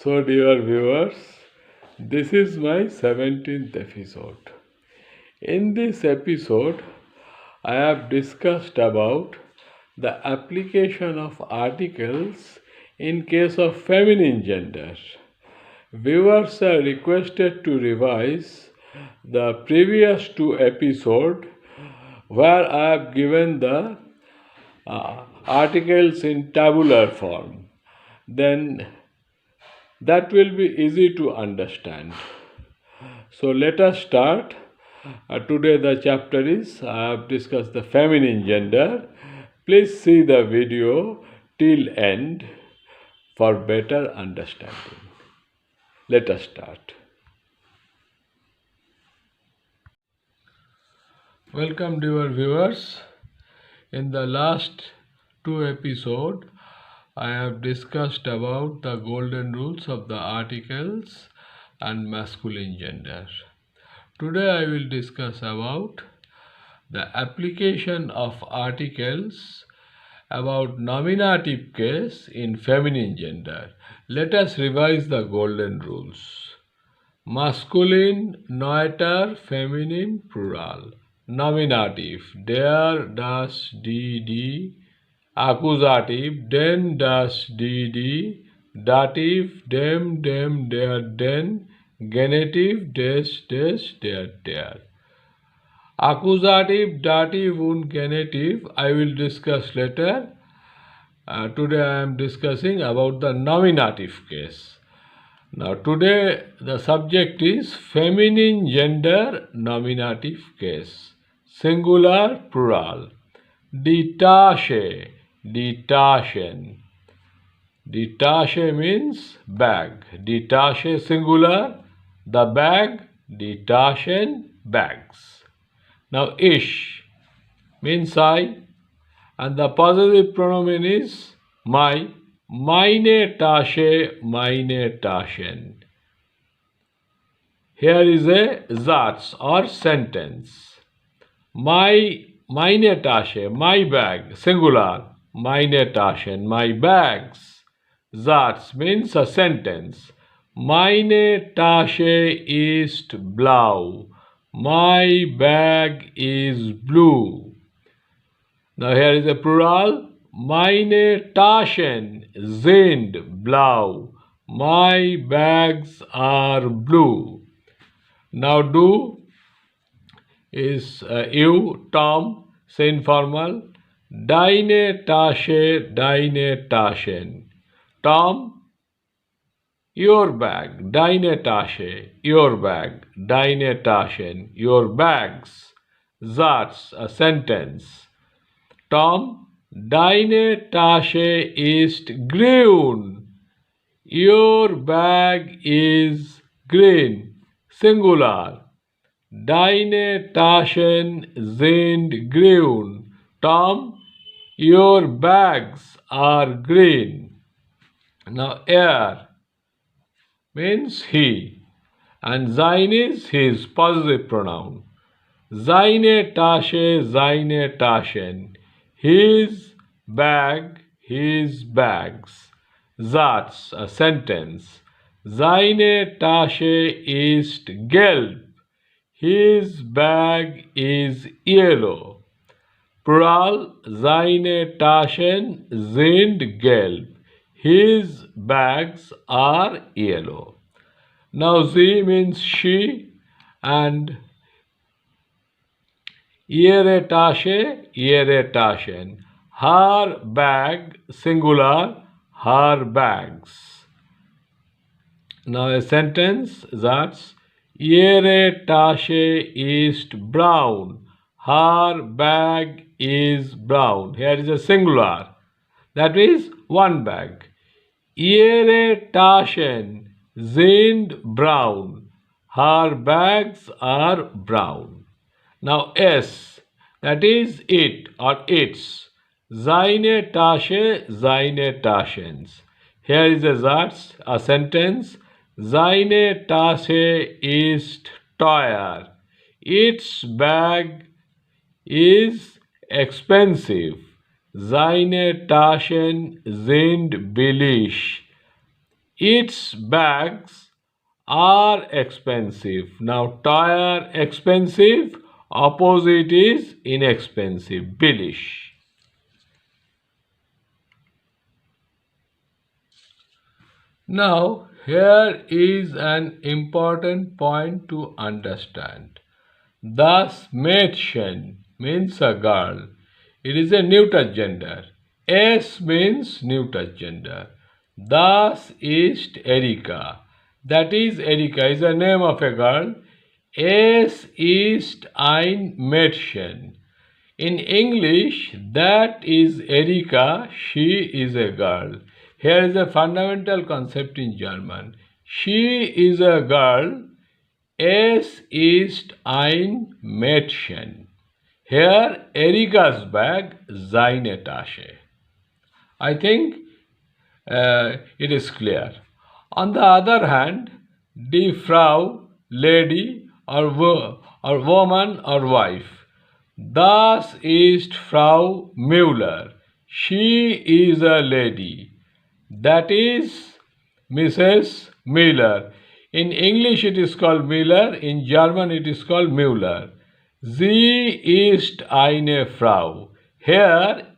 So, dear viewers, this is my 17th episode. In this episode, I have discussed about the application of articles in case of feminine gender. Viewers are requested to revise the previous two episodes where I have given the articles in tabular form. Then that will be easy to understand. So let us start. Today the chapter is I have discussed the feminine gender. Please see the video till end for better understanding. Let us start. Welcome dear viewers. In the last two episodes, I have discussed about the golden rules of the articles and masculine gender. Today I will discuss about the application of articles about nominative case in feminine gender. Let us revise the golden rules. Masculine, neuter, feminine, plural. Nominative, der, das, die. Accusative, den, das, die. Dative, dem, der, den. Genitive, des, der. Accusative, dative und genitive I will discuss later. Today I am discussing about the nominative case. Now today the subject is feminine gender nominative case. Singular, plural. Die Tasche, die Taschen. Die Tasche means bag. Die Tasche singular, the bag, die Taschen, bags. Now ich means I, and the possessive pronoun is my. Meine Tasche, meine Taschen. Here is a Satz or sentence. Meine Tasche, my bag, singular. Meine Taschen, my bags. Satz means a sentence. Meine Tasche ist blau. My bag is blue. Now here is a plural. Meine Taschen sind blau. My bags are blue. Now du is you, Tom, say informal. Deine Tasche, deine Taschen. Tom, your bag, deine Tasche, your bag, deine Taschen, your bags. Satz, a sentence. Tom, deine Tasche ist grün. Your bag is green. Singular. Deine Taschen sind grün. Tom, your bags are green. Now, er means he, and sein is his possessive pronoun. Seine Tasche, seine Taschen. His bag, his bags. Satz, a sentence. Seine Tasche ist gelb. His bag is yellow. Plural, seine Taschen sind gelb. His bags are yellow. Now sie means she, and ihre Tasche, ihre Taschen. Her bag, singular, her bags. Now a sentence that's ihre Tasche ist braun. Her bag is brown. Here is a singular. That means one bag. Ihre Taschen sind braun. Her bags are brown. Now S, that is it or its. Seine Tasche, seine Taschens. Here is a Satz, a sentence. Seine Tasche ist teuer. Its bag is expensive. Seine Taschen sind billig. Its bags are expensive. Now, tire expensive, opposite is inexpensive, billish. Now, here is an important point to understand. Das Mädchen means a girl. It is a neuter gender. Es means neuter gender. Das ist Erika. That is Erika is the name of a girl. Es ist ein Mädchen. In English, that is Erika, she is a girl. Here is a fundamental concept in German. She is a girl. Es ist ein Mädchen. Here, Erika's bag, seine Tasche. I think it is clear. On the other hand, die Frau, lady, or woman or wife. Das ist Frau Müller. She is a lady. That is Mrs. Miller. In English it is called Miller. In German it is called Müller. Sie ist eine Frau. Here,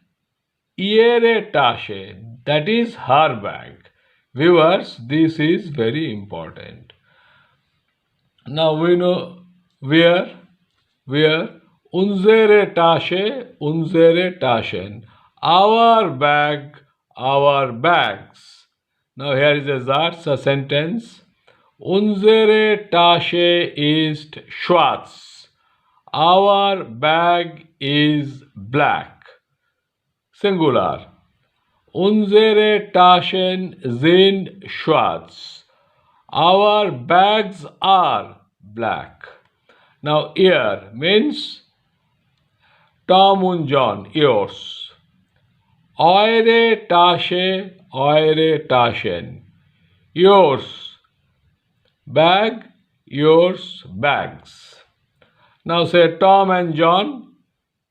ihre Tasche. That is her bag. Viewers, this is very important. Now we know where unsere Tasche, unsere Taschen. Our bag, our bags. Now here is a Satz, a sentence. Unsere Tasche ist schwarz. Our bag is black. Singular. Unsere Taschen sind schwarz. Our bags are black. Now ear means Tom und John, yours. Eure Tasche, eure Taschen. Yours, bag, yours, bags. Now say Tom and John,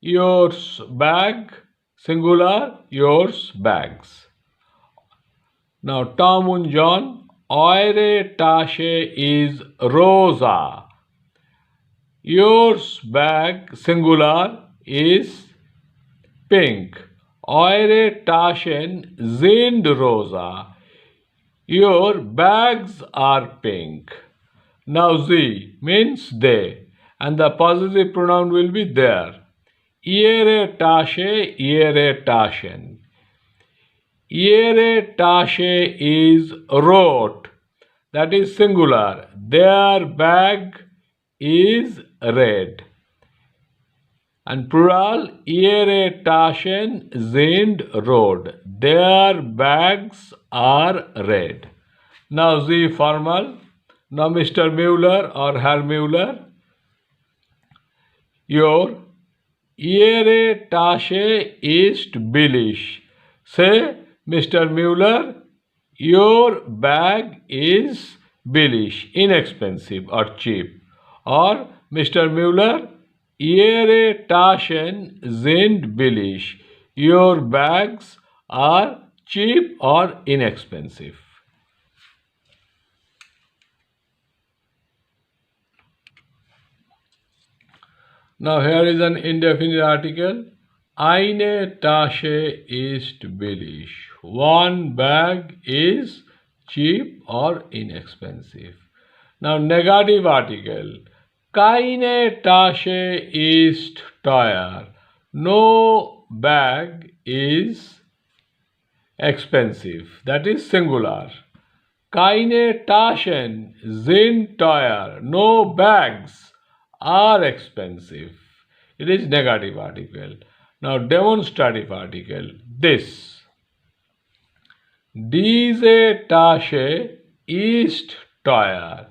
yours bag, singular, yours bags. Now Tom und John, eure Tasche is rosa. Yours bag, singular, is pink. Eure Taschen sind rosa. Your bags are pink. Now sie means they, and the possessive pronoun will be there. Ihre Tasche, ihre Taschen. Ihre Tasche is rot. That is singular. Their bag is red. And plural, ihre Taschen sind rot. Their bags are red. Now the formal. Now Mr. Müller or Herr Müller. Ihre Tasche ist billig. Say, Mr. Müller, your bag is billig, inexpensive or cheap. Or Mr. Müller, ihre Taschen sind billig. Your bags are cheap or inexpensive. Now here is an indefinite article. Eine Tasche ist billig. One bag is cheap or inexpensive. Now negative article. Keine Tasche ist teuer. No bag is expensive. That is singular. Keine Taschen sind teuer. No bags are expensive. It is negative article. Now demonstrative article. This. Diese Tasche ist teuer.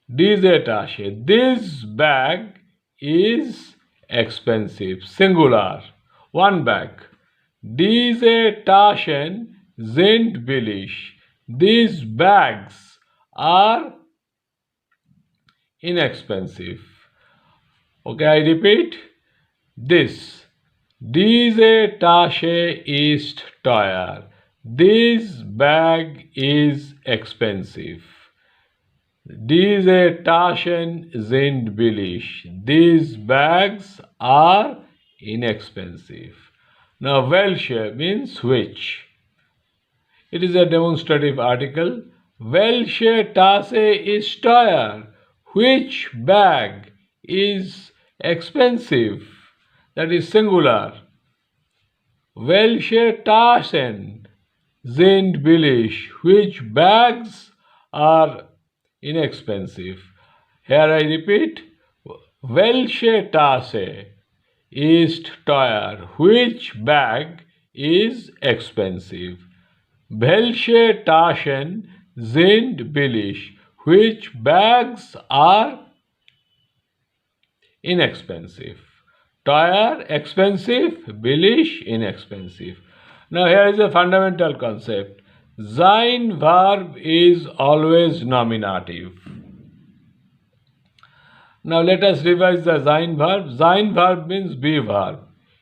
Diese Tasche. This bag is expensive. Singular. One bag. Diese Taschen sind billig. These bags are inexpensive. Okay, I repeat. This. Diese Tasche ist teuer. This bag is expensive. Diese Taschen sind billig. These bags are inexpensive. Now, welche means which. It is a demonstrative article. Welche Tasche ist teuer? Which bag is expensive? That is singular. Welche Taschen sind billig? Which bags are inexpensive? Here I repeat. Welche Tasche ist teuer? Which bag is expensive? Welche Taschen sind billig? Which bags are inexpensive? Teuer, expensive, billig, inexpensive. Now here is a fundamental concept. Sein verb is always nominative. Now let us revise the sein verb. Sein verb means be verb.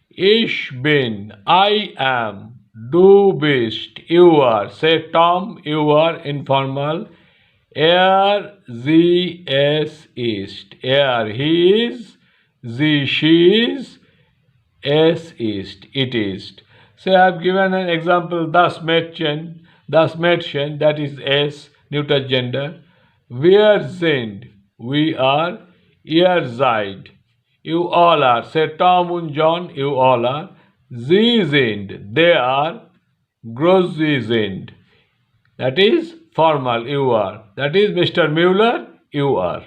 Ich bin, I am. Du bist, you are. Say Tom, you are, informal. Sie, es ist. He is. Sie, she is. Es ist, it is. So I have given an example. Das Mädchen, that is es, neuter gender. Wir sind, we are. Ihr seid, you all are. Say Tom and John, you all are. Sie sind, they are. Groß sie sind, that is formal, you are. That is Mr. Müller, you are.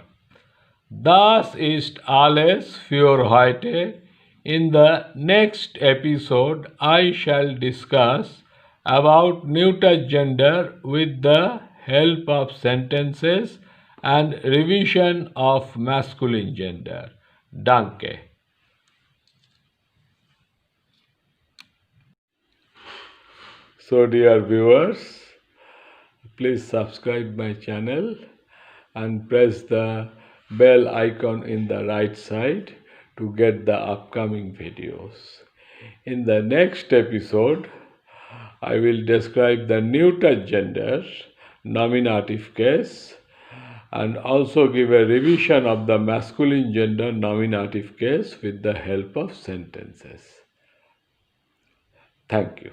Das ist alles für heute. In the next episode, I shall discuss about neuter gender with the help of sentences and revision of masculine gender. Danke. So dear viewers, please subscribe my channel and press the bell icon in the right side to get the upcoming videos. In the next episode, I will describe the neuter gender, nominative case, and also give a revision of the masculine gender nominative case with the help of sentences. Thank you.